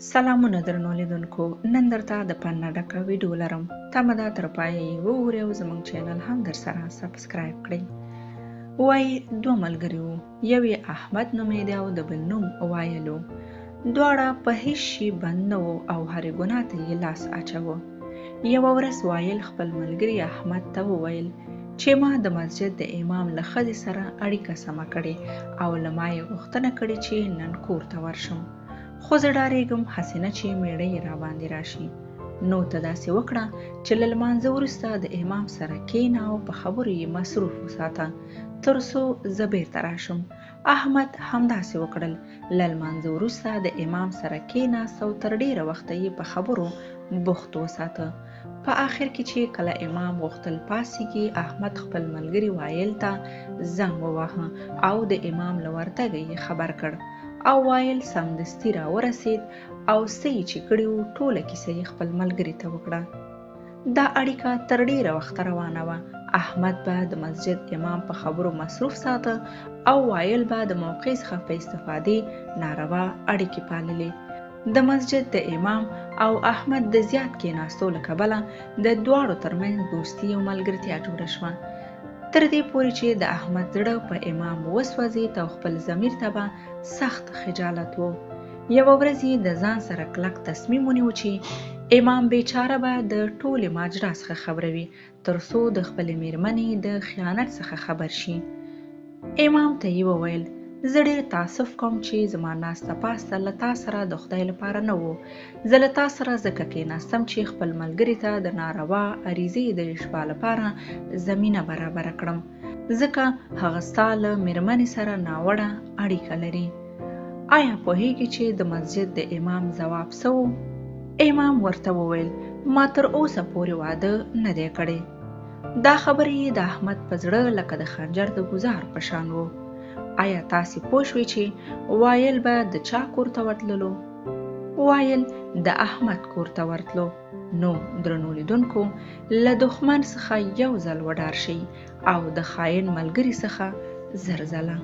سلامونه درنو لیدونکو، نن درته د فن نه ډکه ویډیو لرم. تمه ده تر پایه یې وګورئ او زموږ چینل هم درسره سبسکرایب کړئ. وایي دوه ملګري وو، یو یې احمد نومېده او د بل نوم وایل و. دواړه په هیڅ شي بند نه وو او هرې ګناه ته یې لاس اچاوه. یوه ورځ وایل خپل ملګري احمد ته وویل چې ما د مسجد د امام له ښځې سره اړیکه سمه کړې او له ما یې غوښتنه کړې چې نن کور ته ورشم، خو زه ډارېږم هسې نه چې میړه یې راباندې راشي. نو ته داسې وکړه چې له لمانځه وروسته د امام سره کښېنه او په خبرو یې مصروف وساته تر څو زه بیرته راشم. احمد همداسې وکړل، له لمانځه وروسته د امام سره کښېناست او تر ډېره وخته یې په خبرو بوخت وساته. په آخر کې چې کله امام غوښتل پاڅېږي، احمد خپل ملګري وایل ته زنګ وواهه او د امام له ورتګه یې خبر کړ. او وایل سمدستي را ورسېد او څه یې چې کړي وو ټوله کیسه یې خپل ملګري ته وکړه. دا اړیکه تر ډېره وخته روانه وه. احمد به د مسجد امام په خبرو مصروف ساته او وایل به د موقع څخه په استفادې ناروا اړیکې پاللې. د مسجد د امام او احمد د زیات کېناستو له کبله د دواړو ترمنځ دوستي او ملګرتیا جوړه شوه، تر دې پورې چې د احمد زړه په امام وسوځېد او خپل ضمیر ته به سخت خجالت و. یوه ورځ یې د ځان سره کلک تصمیم ونیو چې امام بیچاره به د ټولې ماجرا څخه خبروي تر څو د خپلې میرمنې د خیانت څخه خبر شي. امام ته یې وویل زه ډېر تاسف کوم چې زما ناسته پاسته له تا سره د خدای لپاره نه وو. زه له تا سره ځکه کېناستم چې خپل ملګري ته د ناروا عریضې د اشباع لپاره زمینه برابره کړم، ځکه هغه ستا له میرمنې سره ناوړه اړیکه لري. آیا پوهیږي چې د مسجد د امام ځواب څه و؟ امام ورته وویل ما تر اوسه پورې واده نه دی کړی. دا خبرې د احمد په زړه لکه د خنجر د ګوزار په شان و. آیا تاسې پوه شوئ چې وایل به د چا کور ته ورتللو؟ وایل د احمد کور ته ورتلو. نو درنو لیدونکو، له دښمن څخه یو ځل وډار شئ او د خاین ملګري څخه زر ځله.